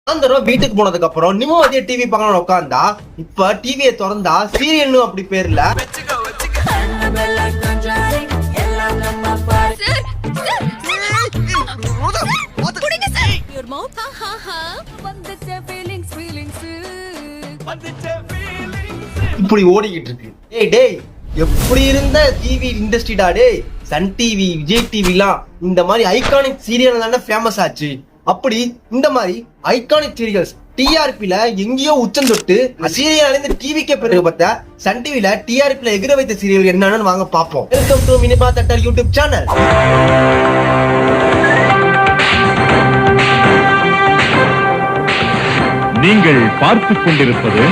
சாயந்தரம் வீட்டுக்கு போனதுக்கு அப்புறம் நிம்மதியா டிவி பார்க்கணும் உட்காந்தா, இப்ப டிவியை திறந்தா சீரியல்னு அப்படி பேர்ல இப்படி ஓடிக்கிட்டு இருக்கு. டேய் எப்படி இருந்த டிவி இண்டஸ்ட்ரிடா டேய். சன் டிவி, விஜய் டிவிலாம் இந்த மாதிரி ஐகானிக் சீரியல் தானே ஃபேமஸ் ஆச்சு. அப்படி இந்த மாதிரி ஐகானிக் சீரியல்ஸ் டிஆர்பில எங்கேயோ உச்சம் தொட்டு சீரியல் டிவிக்கே பிறகு பார்த்தா சன் டிவில டிஆர்பில எகிர வைத்த சீரியல் என்னன்னு வாங்க பாப்போம். வெல்கம் டு மினிமா தட்டல் யூடியூப் சேனல். நீங்கள் பார்த்துக் கொண்டிருப்பது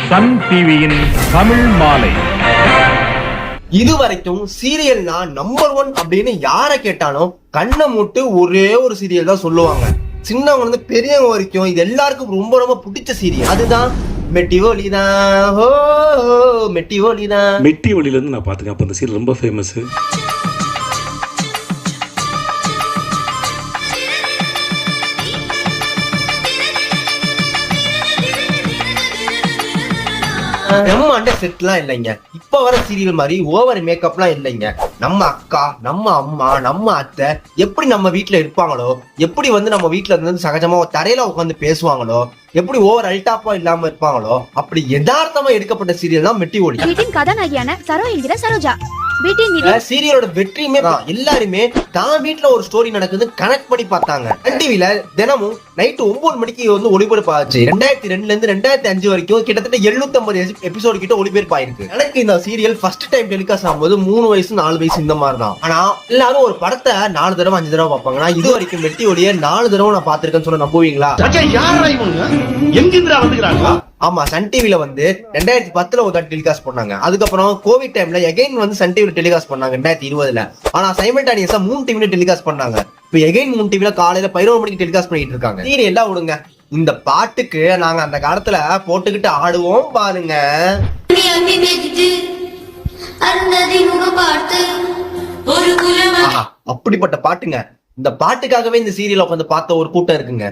சன் டிவியின் தமிழ் மாலை. இதுவரைக்கும் சீரியல்னா நம்பர் 1 அப்படின்னு யார கேட்டாலும் கண்ணை மூட்டு ஒரே ஒரு சீரியல் தான் சொல்லுவாங்க. சின்னவங்க இருந்து பெரியவங்க வரைக்கும் இது எல்லாருக்கும் ரொம்ப ரொம்ப பிடிச்ச சீரியல். அதுதான் மெட்டி ஒலிதான். மெட்டி ஒலிதான். மெட்டி ஒலில இருந்து நான் பாத்துக்கேன். அப்ப அந்த சீரியல் ரொம்ப ஃபேமஸ். பிரம்மாண்ட செட்லாம் இல்லைங்க. இப்ப வர சீரியல் மாதிரி ஓவர் மேக்கப்லாம் இல்லைங்க. நம்ம அக்கா, நம்ம அம்மா, நம்ம அத்தை எப்படி நம்ம வீட்டுல இருப்பாங்களோ, எப்படி நம்ம வீட்டுல இருந்து சகஜமா தரையில உட்காந்து பேசுவாங்களோ, எப்படி ஓவர் அல்டாப்பா இல்லாம இருப்பாங்களோ அப்படி யதார்த்தமா எடுக்கப்பட்ட சீரியல் தான் மெட்டி ஒலி. வீட்டின் கதாநாயகியான சரோ என்கிற சரோஜா. சீரியலோட வெற்றியுமே எல்லாருமே தான் வீட்டுல ஒரு ஸ்டோரி நடக்குது கனெக்ட் பண்ணி பார்த்தாங்க. சன் டிவில தினமும் நைட்டு 9 மணிக்கு ஒளிபரப்பு ஆச்சு. 2002ல இருந்து 2005 வரைக்கும் கிட்டத்தட்ட 750 எபிசோடு கிட்ட ஒளிபரப்பு ஆயிருக்கு. எனக்கு இந்த சீரியல் ஃபர்ஸ்ட் டைம் டெலிகாஸ்ட் ஆகும்போது 3 வயசு 4 வயசு இந்த மாதிரி தான். ஆனா எல்லாரும் ஒரு படத்தை 4 தடவை 5 தடவை பார்ப்பாங்க. நான் இது வரைக்கும் மெட்டி ஒலியை 4 தடவை நான் பாத்திருக்கேன்னு சொன்ன நம்புவீங்களா? ஆமா, சன் டிவில 2010ல ஒரு டெலிகாஸ்ட் பண்ணாங்க. அதுக்கப்புறம் கோவிட் டைம்ல எகைன் சன் டிவில டெலிகாஸ்ட் பண்ணாங்க 2020ல. ஆனா சைமல்டேனியஸா 3 டிவில டெலிகாஸ்ட் பண்ணாங்க. இப்ப எகைன் 3 டிவில காலையில 11 மணிக்கு டெலிகாஸ்ட் பண்ணிட்டு இருக்காங்க. சீரியல் எல்லாம் விடுங்க, இந்த பாட்டுக்கு நாங்க அந்த காலத்துல போட்டுக்கிட்டு ஆடுவோம் பாருங்க. அப்படிப்பட்ட பாட்டுங்க. இந்த பாட்டுக்காகவே இந்த சீரியல் உட்காந்து பார்த்த ஒரு கூட்டம் இருக்குங்க.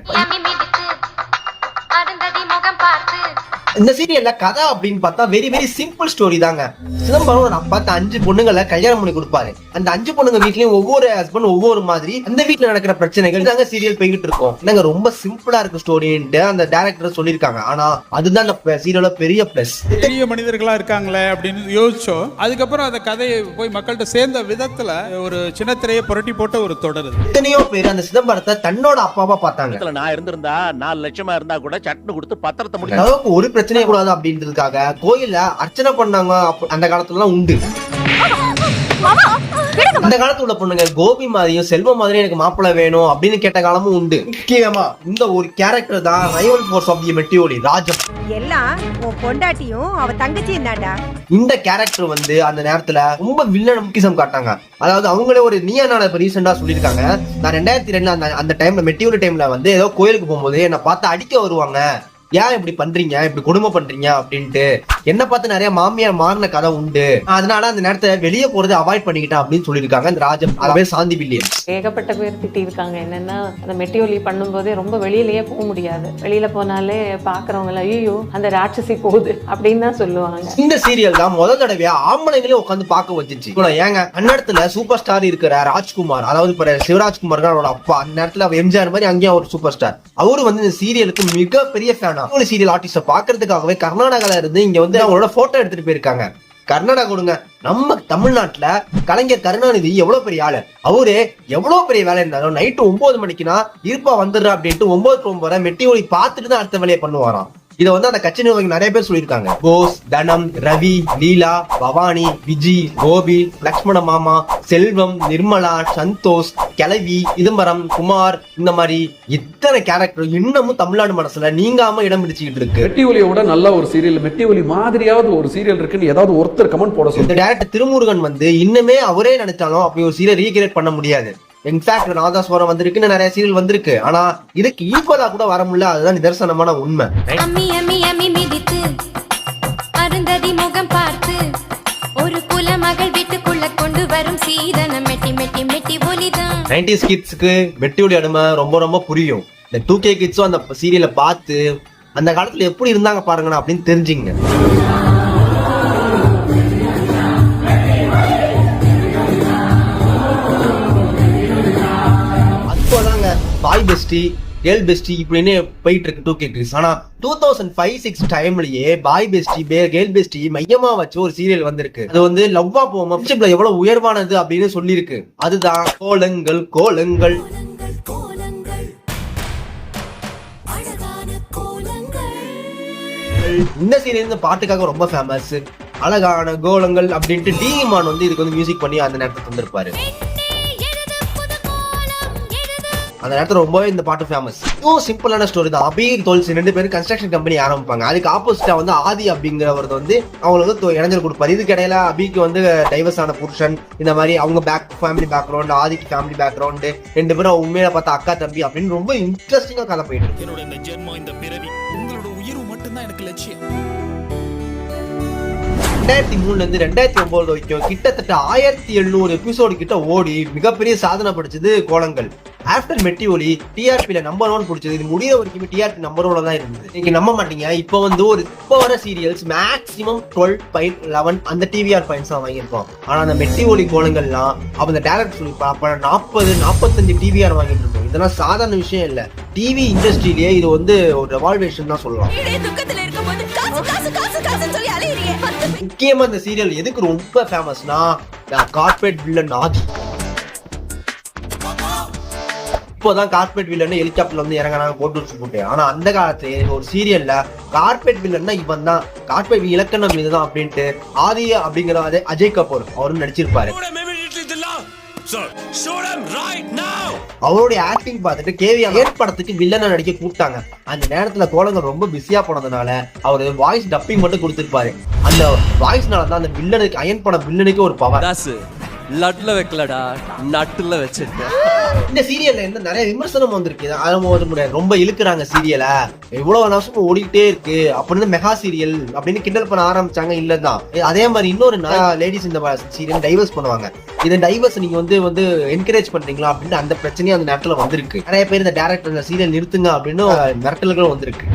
இந்த சீரியல்ல கதை அப்படின்னு பார்த்தா வெரி வெரி சிம்பிள் ஸ்டோரி தாங்க. சிதம்பரம் நான் பார்த்த 5 பொண்ணுங்களை கல்யாணம் பண்ணி கொடுப்பாரு. அந்த 5 பொண்ணுங்க வீட்லயும் ஒவ்வொரு ஹஸ்பண்ட் ஒவ்வொரு மாதிரி அந்த வீட்டுல நடக்கிற பிரச்சனைகள் தாங்க சீரியல் போய்கிட்டு இருக்கும். நாங்க ரொம்ப சிம்பிளா இருக்கு ஸ்டோரின்ட்டு அந்த டைரக்டர் சொல்லியிருக்காங்க. ஆனா அதுதான் அந்த சீரியலோட பெரிய பிளஸ். பெரிய மனிதர்களா இருக்காங்களே அப்படின்னு யோசிச்சோம். அதுக்கப்புறம் அந்த கதையை போய் மக்கள்கிட்ட சேர்ந்த விதத்துல ஒரு சின்ன திரையை புரட்டி போட்ட ஒரு தொடர். எத்தனையோ பேர் அந்த சிதம்பரத்தை தன்னோட அப்பாவா பார்த்தாங்க. நான் இருந்திருந்தா 4 லட்சமா இருந்தா கூட சட்னு கொடுத்து பத்திரத்தை முடியும். அளவுக்கு ஒரு பிரச்சனையே கூடாது அப்படின்றதுக்காக கோயில்ல அர்ச்சனை பண்ணாங்க. அந்த காலத்துல எல்லாம் உண்டு. அந்த காலத்துல உள்ள பொண்ணுங்க கோபி மாதிரியும் செல்வம் மாதிரியும் எனக்கு மாப்பிள்ளை வேணும் அப்படின்னு கேட்ட காலமும் உண்டு. முக்கியமா இந்த ஒரு கேரக்டர் தான் rival force of the Metti Oli, Rajam. எல்லாம் உன் பொண்டாட்டியும் அவ தங்கச்சியும் தான்டா. இந்த கேரக்டர் அந்த நேரத்துல ரொம்ப வில்லன் முக்கியம் காட்டாங்க. அதாவது அவங்களே ஒரு நீயானால இப்ப ரீசெண்டா சொல்லியிருக்காங்க. நான் 2002 அந்த டைம்ல மெட்டி ஒலி டைம்ல ஏதோ கோயிலுக்கு போகும்போது என்ன பார்த்து அடிக்க வருவாங்க. ஏன் இப்படி பண்றீங்க, இப்படி கொடுமை பண்றீங்க அப்படின்ட்டு என்ன பார்த்து நிறைய மாமியார் மாறின கதை உண்டு. அதனால அந்த நேரத்தை வெளியே போறது அவாய்ட் பண்ணிக்கிட்டேன் அப்படின்னு சொல்லியிருக்காங்க இந்த ராஜம். அதே சாந்தி வில்லியம்ஸ். ஏகப்பட்ட பேர் திட்டி இருக்காங்க. என்னன்னா அந்த மெட்டி ஒலி பண்ணும் போதே ரொம்ப வெளியிலேயே போக முடியாது. வெளியில போனாலே பாக்குறவங்க ஐயோ அந்த ராட்சசி போகுது அப்படின்னு தான் சொல்லுவாங்க. இந்த சீரியல் தான் முதல் தடவையா ஆம்பளைங்களே உட்காந்து பார்க்க வச்சிச்சு. ஏங்க அந்நேரத்துல சூப்பர் ஸ்டார் இருக்கிற ராஜ்குமார், அதாவது சிவராஜ்குமார் அவரோட அப்பா, அந்த நேரத்துல எம்ஜிஆர் மாதிரி அங்கேயும் ஒரு சூப்பர் ஸ்டார். அவரு இந்த சீரியலுக்கு மிகப்பெரிய ஃபேன். சீரியல் ஆர்டிஸ்ட பாக்குறதுக்காகவே கர்நாடகால இருந்து இங்க அவங்களோட போட்டோ எடுத்துட்டு போயிருக்காங்க. கர்நாடகா கொடுங்க, நம்ம தமிழ்நாட்டுல கலைஞர் கருணாநிதி எவ்வளவு பெரிய ஆளு. அவரு எவ்வளவு பெரிய வேலை இருந்தாலும் நைட்டு 9 மணிக்குனா இருப்பா வந்துடுறா அப்படின்ட்டு 9 மெட்டி ஒலி பார்த்துட்டு தான் அடுத்த வேலையை பண்ணுவாராம். இதை அந்த கட்சி நிர்வாகி நிறைய பேர் சொல்லியிருக்காங்க. போஸ், தனம், ரவி, லீலா, பவானி, விஜி, கோபி, லக்ஷ்மண மாமா, செல்வம், நிர்மலா, சந்தோஷ், கிளவி, சிதம்பரம், குமார், இந்த மாதிரி இத்தனை கேரக்டர் இன்னமும் தமிழ்நாடு மனசுல நீங்காம இடம் பிடிச்சிட்டு இருக்கு. மெட்டி ஒலியோட நல்ல ஒரு சீரியல், மெட்டி ஒலி மாதிரியாவது ஒரு சீரியல் இருக்குன்னு ஏதாவது ஒருத்தர் கமெண்ட் போட சொல்லுங்க. இந்த டைரக்டர் திருமுருகன் இன்னுமே அவரே நினைச்சாலும் அப்படி ஒரு சீரியல் ரீகிரியேட் பண்ண முடியாது. இன்ஃபேக்ட் நாதாஸ்வரம் வந்திருக்குன்னு நிறைய சீரியல் வந்திருக்கு. ஆனா இதுக்கு ஈக்குவலா கூட வர முடியல. அதுதான் நிதர்சனமான உண்மை. அருந்ததி முகம் பார்த்து ஒரு குல மகள் வீட்டுக்குள்ள கொண்டு வரும் சீதனம் மெட்டி 90s கிட்ஸ்க்கு மெட்டி ஒலி அடிமை ரொம்ப ரொம்ப புரியும். இந்த 2K கிட்ஸும் அந்த சீரியலை பார்த்து அந்த காலத்துல எப்படி இருந்தாங்க பாருங்கண்ணா அப்படின்னு தெரிஞ்சுங்க. அப்போதாங்க பாய் பெஸ்டி கேர்ள் பெஸ்டி இப்படின்னு போயிட்டு இருக்கு 2K கிட்ஸ். ஆனா 2005-6 டைம்லயே பாய் பெஸ்டி கேர்ள் பெஸ்டி மையமா வச்சு ஒரு சீரியல் வந்திருக்கு. அது வந்து லவ்வா போமா எவ்வளவு உயர்வானது அப்படின்னு சொல்லியிருக்கு. அதுதான் கோலங்கள் கோலங்கள். இந்த சீரியல் இந்த பாட்டுக்காக ரொம்ப ஃபேமஸ். அழகான கோலங்கள் அப்படின்ட்டு டிமான் வந்து இதுக்கு வந்து மியூசிக் பண்ணி அந்த நேரத்துல தந்திருப்பாரு. அந்த நேரத்துல ரொம்பவே இந்த பாட்டு ஃபேமஸ். இதுவும் சிம்பிளான ஸ்டோரி தான். அபி தோல்சி 2 பேரும் கன்ஸ்ட்ரக்ஷன் கம்பெனி ஆரம்பிப்பாங்க. அதுக்கு ஆப்போசிட்டா வந்து ஆதி அப்படிங்கிறவர் வந்து அவங்களுக்கு இடைஞ்சல் கொடுப்பாரு. இதுக்கு இடையில அபிக்கு வந்து டைவர்ஸ் ஆன புருஷன், இந்த மாதிரி அவங்க ஃபேமிலி பேக்ரவுண்ட், ஆதிக்கு ஃபேமிலி பேக்ரவுண்ட், 2 பேரும் உண்மையில பார்த்தா அக்கா தம்பி அப்படின்னு ரொம்ப இன்ட்ரெஸ்டிங்கா கதை போயிட்டு இருக்கு. என்னோட இந்த ஜென்மம், இந்த பிறவி, உங்களோட உயிர் மட்டும்தான் எனக்கு லட்சியம். 2003ல இருந்து 2009 வரைக்கும் கிட்டத்தட்ட 1700 எபிசோடு கிட்ட ஓடி மிகப்பெரிய சாதனை படிச்சது கோலங்கள். ஆஃப்டர் மெட்டி ஒலி டிஆர்பில நம்பர் 1 பிடிச்சது. இது முடிய வரைக்குமே டிஆர்பி நம்பர் 1 தான் இருந்தது. நீங்க நம்ப மாட்டீங்க, இப்போ வந்து இப்போ வர சீரியல்ஸ் மேக்ஸிமம் 12.11 அந்த டிவிஆர் பாயிண்ட்ஸ் தான் வாங்கியிருக்கோம். ஆனா அந்த மெட்டி ஒலி கோலங்கள்லாம் அப்ப இந்த டேரக்ட் சொல்லி 40-45 டிவிஆர் வாங்கிட்டு இருக்கோம். இதெல்லாம் சாதாரண விஷயம் இல்ல. டிவி இண்டஸ்ட்ரியிலேயே இது வந்து ஒரு ரெவால்வேஷன் தான் சொல்லலாம். முக்கியமா இந்த சீரியல் எதுக்கு ரொம்ப ஃபேமஸ்னா கார்ப்பரேட் வில்லன் ஆதி. இப்போதான் கார்ப்பரேட் வில்லன் ஹெலிகாப்டர்ல வந்து இறங்கினாங்க போட்டு போட்டு. ஆனா அந்த காலத்துல ஒரு சீரியல்ல கார்ப்பரேட் வில்லன்னா இவன் தான், கார்ப்பரேட் இலக்கணம் இதுதான் அப்படின்ட்டு ஆதி அப்படிங்கிற அஜய் கபூர் அவரும் நடிச்சிருப்பாரு. அவருடைய ஆக்டிங் பார்த்துட்டு கேவி ஏற்படத்துக்கு வில்லனை நடிக்க கூப்பிட்டாங்க. அந்த நேரத்துல கோலங்கள் ரொம்ப பிஸியா போனதுனால அவரு வாய்ஸ் டப்பிங் மட்டும் கொடுத்திருப்பாரு. அந்த வாய்ஸ்னால தான் அந்த வில்லனுக்கு அயன் படம் வில்லனுக்கு ஒரு பவர். லட்ல வைக்கலடா, நட்டுல வச்சிருக்கேன். இந்த சீரியல்ல என்ன நிறைய விமர்சனம் வந்திருக்கு. ஆரம்பம் முடியாது, ரொம்ப இழுக்கிறாங்க சீரியல, எவ்வளவு வருஷம் ஓடிக்கிட்டே இருக்கு அப்படின்னு மெகா சீரியல் அப்படின்னு கிண்டல் பண்ண ஆரம்பிச்சாங்க. இல்லதான் அதே மாதிரி இன்னொரு லேடிஸ் இந்த சீரியல் டைவர்ஸ் பண்ணுவாங்க. இந்த டைவர்ஸ் நீங்க வந்து என்கரேஜ் பண்றீங்களா அப்படின்னு அந்த பிரச்சனையும் அந்த நேரத்துல வந்திருக்கு. நிறைய பேர் இந்த டைரக்டர் இந்த சீரியல் நிறுத்துங்க அப்படின்னு மிரட்டல்களும் வந்திருக்கு.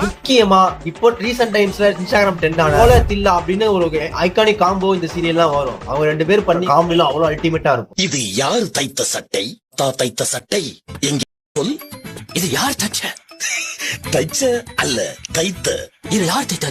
முக்கியமா இப்போ ரீசன்ட் டைம்ஸ்ல இன்ஸ்டாகிராம் ட்ரெண்ட் ஆன தில்லா அப்படின்னு ஒரு ஐகானிக் காம்போ இந்த சீரியல்லாம் வரும். அவங்க 2 பேர் பண்ணி காம்போல அவ்வளவு அல்டிமேட்டா இருக்கும். இது யார் தைத்த சட்டை? தைத்த சட்டை எங்க சொல். இது யார் தைச்ச அல்ல, தைத்த. இது யார் தைத்த?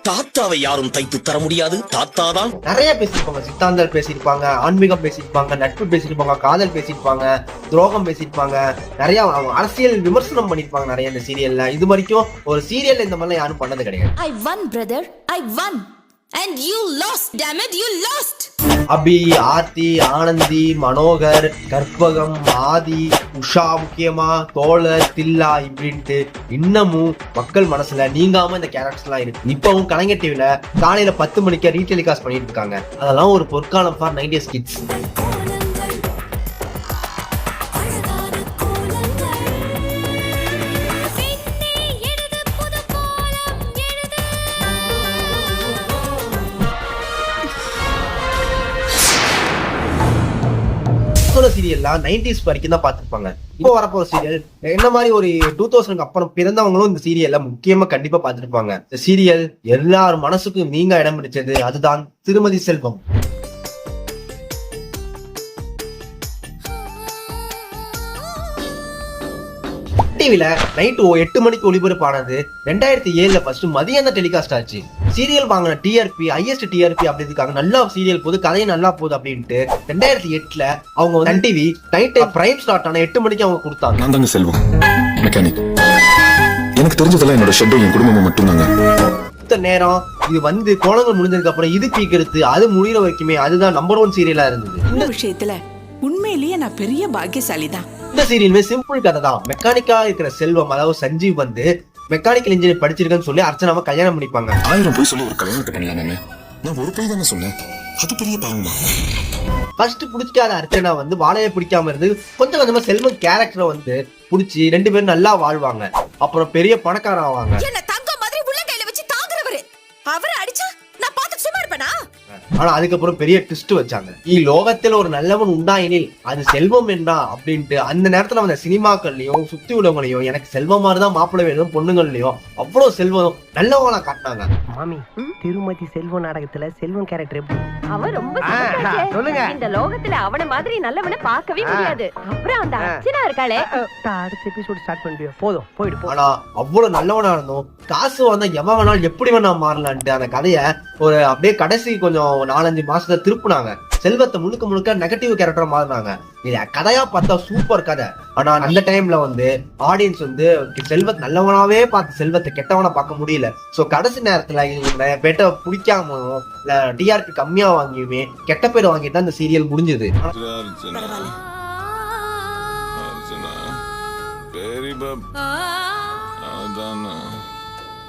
தாத்தாவை யாரும் தைத்து தர முடியாது, தாத்தா தான். நிறைய பேசியிருப்பாங்க. சித்தாந்தல் பேசியிருப்பாங்க, ஆன்மீகம் பேசியிருப்பாங்க, நட்பு பேசியிருப்பாங்க, காதல் பேசியிருப்பாங்க, துரோகம் பேசியிருப்பாங்க, நிறைய அரசியல் விமர்சனம் பண்ணிருப்பாங்க நிறைய இந்த சீரியல்ல. இது வரைக்கும் ஒரு சீரியல்ல இந்த மாதிரிலாம் யாரும் பண்ணது கிடையாது. I won, brother. I won. And you lost. Damn it, you lost. அபி, ஆர்த்தி, ஆனந்தி, மனோகர், கற்பகம், ஆதி, உஷா, முக்கியமா தோழர், தில்லா இப்படின்ட்டு இன்னமும் மக்கள் மனசுல நீங்காம இந்த கேரக்டர்ஸ் எல்லாம் இருக்கு. இப்பவும் கலைஞர் டிவில காலையில 10 மணிக்கு ரீடெலிகாஸ்ட் பண்ணிட்டு இருக்காங்க. அதெல்லாம் ஒரு பொற்காலம் ஃபார் 90s கிட்ஸ். சீரியல்லாம் 90s வரைக்கும் தான் பார்த்திருப்பாங்க. இப்போ வரப்போற சீரியல் என்ன மாதிரி ஒரு 2000க்கு அப்புறம் பிறந்தவங்களும் இந்த சீரியல்ல முக்கியமா கண்டிப்பா பார்த்திருப்பாங்க. இந்த சீரியல் எல்லார் மனசுக்கும் நீங்க இடம் பிடிச்சது. அதுதான் திருமதி செல்வம். டிவில நைட் 8 மணிக்கு ஒளிபரப்பானது. 2007ல ஃபர்ஸ்ட் மதியம் டெலிகாஸ்ட் ஆச்சு. சீரியல் வாங்கின டிஆர்பி ஹையஸ்ட் டிஆர்பி அப்படி இருக்காங்க. நல்லா சீரியல் போகுது, கதையும் நல்லா போகுது அப்படின்ட்டு 2008ல அவங்க Sun TV night prime start ஆன 8 மணிக்கு அவங்க கொடுத்தாங்க. நான் தாங்க செல்வம், மெக்கானிக். எனக்கு தெரிஞ்சதெல்லாம் என்னோட ஷெட்டும் என் குடும்பமும் மட்டும்தாங்க. நேரம் இது வந்து கோலங்கள் முடிஞ்சதுக்கு அப்புறம் இது பீக்கிறது அது முடிகிற வரைக்குமே அதுதான் நம்பர் 1 சீரியலா இருந்தது. இந்த விஷயத்துல உண்மையிலேயே நான் பெரிய பாக்கியசாலி தான். இந்த சீரியலுமே சிம்பிள் கதை தான். மெக்கானிக்கா இருக்கிற செல்வம், அதாவது சஞ்சீவ் வந்து மெக்கானிக்கல் இன்ஜினியர் படிச்சிருக்கேன்னு சொல்லி அர்ச்சனாவை கல்யாணம் பண்ணிப்பாங்க. 1000 போய் சொல்லி ஒரு கல்யாணத்தை பண்ணலாமே. நான் ஒரு போய் தானே சொன்னேன், அது பெரிய பாவமா? ஃபர்ஸ்ட் பிடிக்காத அர்ச்சனா வந்து வாழையை பிடிக்காம இருந்து கொஞ்சம் கொஞ்சமா செல்வம் கேரக்டரை வந்து பிடிச்சி 2 பேரும் நல்லா வாழ்வாங்க. அப்புறம் பெரிய பணக்காரன் ஆவாங்க. என்ன தங்க மாதிரி உள்ள கையில வச்சு தாங்குறவரு அவரை அடிச்சா நான் பார்த்து சும்மா இருப்பேனா? ஆனா அதுக்கப்புறம் பெரிய ட்விஸ்ட் வச்சாங்க. லோகத்தில் ஒரு நல்லவன் உண்டாயினில் அது செல்வம் என்றா அப்படின்ட்டு அந்த நேரத்துல வந்த சினிமாக்கள்லயும் சுத்தி உள்ளவங்களையும் எனக்கு செல்வம் மாதிரிதான் மாப்பிள்ளை வேணும் பொண்ணுங்கள்லயும் அவ்வளவு செல்வம் நல்லவங்களா காட்டினாங்க. மாமி திருமதி செல்வம் நாடகத்துல செல்வம் கேரக்டர் எப்படி? அவன் ரொம்ப சொல்லுங்க. இந்த லோகத்துல அவன மாதிரி நல்லவனை பார்க்கவே முடியாது. அப்புறம் அந்த அர்ச்சனா இருக்காளே, அடுத்த எபிசோட் ஸ்டார்ட் பண்ணிடுவோம். போதும் போயிடு. ஆனா அவ்வளவு நல்லவனா இருந்தோம் காசு வந்தா எவன் வேணாலும் எப்படி வேணா மாறலான்ட்டு அந்த கதைய ஒரு அப்படியே கடைசி கொஞ்சம் 4-5 மாசத்துல திருப்புனாங்க. செல்வத்தை முழுக்க முழுக்க நெகட்டிவ் கேரக்டரா மாறினாங்க. இது கதையா பார்த்தா சூப்பர் கதை. ஆனா அந்த டைம்ல வந்து ஆடியன்ஸ் வந்து செல்வத்தை நல்லவனாவே பார்த்து செல்வத்தை கெட்டவனா பார்க்க முடியல. சோ கடைசி நேரத்துல பெட்ட பிடிக்காம இல்ல டிஆர்பி கம்மியா வாங்கியுமே கெட்ட பேர் வாங்கிட்டு தான் இந்த சீரியல் முடிஞ்சது.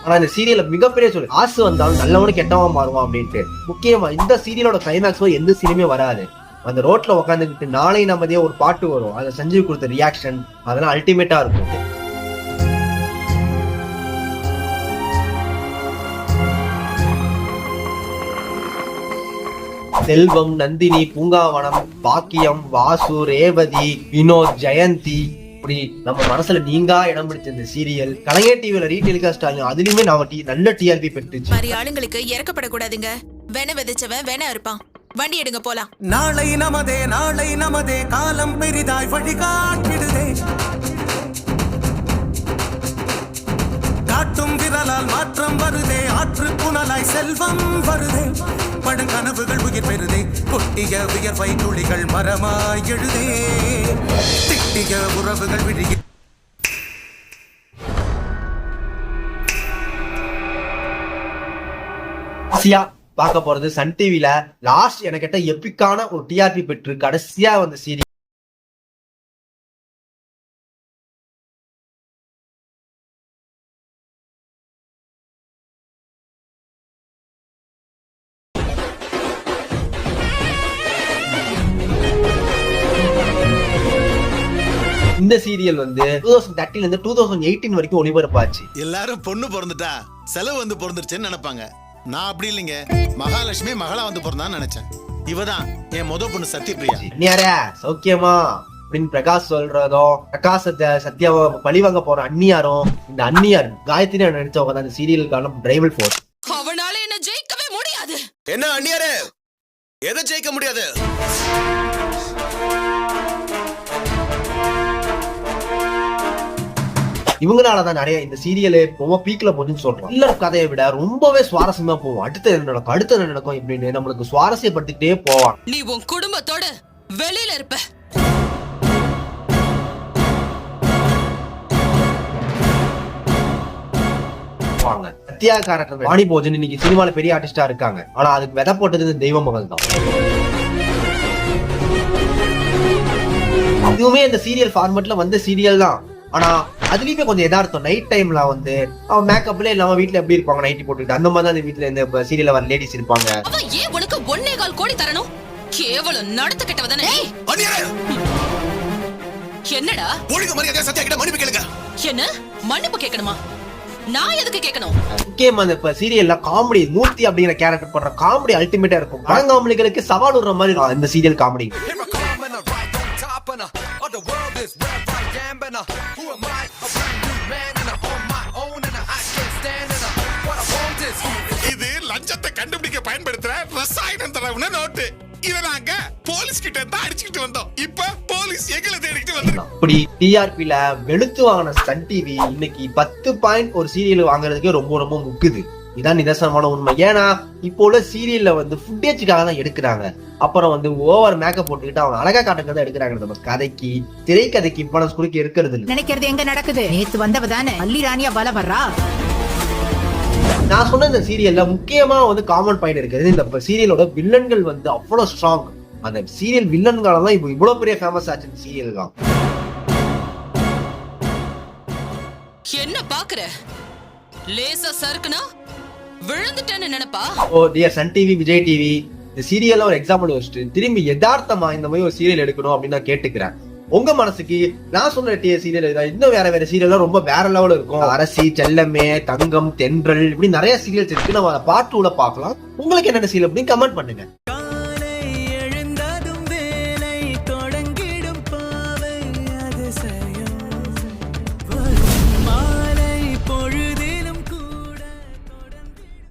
ஆனா இந்த சீரியல்ல மிகப்பெரிய சொல்லு காசு வந்தாலும் நல்லவனு கெட்டவன் மாறுவான் அப்படின்ட்டு. முக்கியமா இந்த சீரியலோட கிளைமேக்ஸ் எந்த சீரியலுமே வராது. அந்த ரோட்ல உட்காந்துக்கிட்டு நாளை நமதே ஒரு பாட்டு வரும். அதை சஞ்சீவ் கொடுத்த ரியாக்ஷன் அதெல்லாம் அல்டிமேட்டா இருக்கும். செல்வம், நந்தினி, பூங்காவனம், பாக்கியம், வாசு, ரேவதி, வினோத், ஜெயந்தி இப்படி நம்ம மனசுல நீங்கா இடம் பிடிச்ச இந்த சீரியல் கலைஞர் டிவில ரீடெலிகாஸ்ட் ஆகும். அதுலயுமே நாம நல்ல டிஆர்பி பெற்றுச்சு. மாதிரி ஆளுங்களுக்கு இறக்கப்படக்கூடாதுங்க. வேண விதைச்சவன் வேண இருப்பான். வண்டி எடுங்க போலாம். நாளை நமதே காலம் பெரிதாய் வழிகாட்டிடுதே. காட்டும் விரலால் மாற்றம் வருதே. ஆற்று புனலாய் செல்வம் வருதே. படுங்கனவுகள் உயிர் பெறுதே. கொட்டிய வியர்வை துளிகள் மரமாய் எழுதே. திட்டிய உறவுகள் விழிய பார்க்க போறது சன் டிவில லாஸ்ட் எனக்கு கேட்ட எப்பிக்கான ஒரு டிஆர்பி பெற்று கடைசியா வந்த சீரியல். இந்த சீரியல் வந்து 2013 இருந்து 2018 வரைக்கும் ஒளிபரப்பாச்சு. எல்லாரும் பொண்ணு பிறந்துட்டா செலவு வந்து பிறந்துருச்சுன்னு நினைப்பாங்க. நான் அப்படி இல்லைங்க. மகாலட்சுமி மகளா வந்து பிறந்தான்னு நினைச்சேன். இவதான் என் முத பொண்ணு சத்யபிரியா. அந்நியாரே சௌக்கியமா அப்படின்னு பிரகாஷ் சொல்றதும் பிரகாசத்தை சத்யாவை பழிவாங்க போற அந்நியாரும் இந்த அந்நியார் காயத்ரி நடிச்சவங்க தான் இந்த சீரியலுக்கான டிரைவல் ஃபோர்ஸ். அவனால என்ன ஜெயிக்கவே முடியாது. என்ன அந்நியாரே எதை ஜெயிக்க முடியாது? இவங்களாலதான் நிறைய இந்த சீரியல் ரொம்ப பீக்ல போச்சுன்னு சொல்றோம். இல்ல கதையை விட ரொம்பவே சுவாரஸ்யமா போவோம். அடுத்து என்ன நடக்கும் இப்படின்னு நம்மளுக்கு சுவாரஸ்யப்படுத்திட்டே போவான். நீ உன் குடும்பத்தோட வெளியில இருப்ப. சத்யா கேரக்டர் வாணி போஜன் இன்னைக்கு சினிமால பெரிய ஆர்டிஸ்டா இருக்காங்க. ஆனா அதுக்கு விதை போட்டது இந்த தெய்வ மகள் தான். இதுவுமே இந்த சீரியல் ஃபார்மேட்ல வந்த சீரியல் தான். ஆனா அதுலயுமே கொஞ்சம் எதார்த்தம். நைட் டைம்ல வந்து அவன் மேக்கப்ல இல்லாம வீட்டுல எப்படி இருப்பாங்க நைட்டி போட்டுக்கிட்டு அந்த மாதிரி தான் இந்த வீட்டுல இந்த சீரியல்ல வர லேடிஸ் இருப்பாங்க. அவன் ஏன் உனக்கு 1.25 கோடி தரணும்? கேவலம் நடத்த கெட்டவதானே. என்னடா ஒழுங்கு மரியாதையா சத்யா கிட்ட மன்னிப்பு கேளுங்க. என்ன மன்னிப்பு கேட்கணுமா? நான் எதுக்கு கேட்கணும்? முக்கியமா இந்த சீரியல்ல காமெடி மூர்த்தி அப்படிங்கிற கேரக்டர் பண்ற காமெடி அல்டிமேட்டா இருக்கும். பழங்காமலிகளுக்கு சவால் விடுற மாதிரி இந்த சீரியல் காமெடி. இது லஞ்சத்தை கண்டுபிடிக்க பயன்படுத்துற ரசாயனம் தரவுன நோட்டு. இத நாங்க போலீஸ் கிட்ட இருந்து அடிச்சிட்டு வந்தோம். இப்ப போலீஸ் எங்களை தேடிட்டு வந்திருக்கு. அப்படி டிஆர்பில வெளுத்து வாங்கின சன் டிவி இன்னைக்கு 10 பாயிண்ட் ஒரு சீரியல் வாங்குறதுக்கே ரொம்ப ரொம்ப முக்குது. இதான் நிதர்சனமான உண்மை. ஏன்னா இப்போ உள்ள சீரியல்ல வந்து ஃபுட்டேஜுக்காக தான் எடுக்கிறாங்க. அப்புறம் வந்து ஓவர் மேக்கப் போட்டுக்கிட்டு அவங்க அழகா காட்டுறத எடுக்கிறாங்க. நம்ம கதைக்கு திரைக்கதைக்கு இம்பார்ட்டன்ஸ் கொடுக்க இருக்கிறது இல்லை. நினைக்கிறது எங்க நடக்குது? நேத்து வந்தவ தானே அல்லி ராணியா வல வர்றா. நான் சொன்ன இந்த சீரியல்ல முக்கியமா வந்து காமன் பாயிண்ட் இருக்குது. இந்த சீரியலோட வில்லன்கள் வந்து அவ்வளவு ஸ்ட்ராங். அந்த சீரியல் வில்லன்கால தான் இப்போ இவ்வளவு பெரிய ஃபேமஸ் ஆச்சு இந்த சீரியல் தான். என்ன பாக்குற? லேசா சறுக்குனா விழுந்துட்டேன்னு நினைப்பா? ஓ dear son TV, Vijay TV இந்த சீரியல்ல ஒரு எக்ஸாம்பிள் வச்சுட்டு திரும்பி யதார்த்தமா இந்த மாதிரி ஒரு சீரியல் எடுக்கணும் அப்படின்னு நான் கேட்டுக்கிறேன். உங்க மனசுக்கு நான் சொன்ன சீரியல் இன்னும் வேற சீரியல் ரொம்ப வேற லெவல் இருக்கும். அரசி, செல்லமே, தங்கம், தென்றல், இப்படி நிறைய சீரியல்ஸ் இருக்கு. நம்ம பார்ட் 2ல பார்க்கலாம். உங்களுக்கு என்னென்ன சீரியல் அப்படின்னு கமெண்ட் பண்ணுங்க.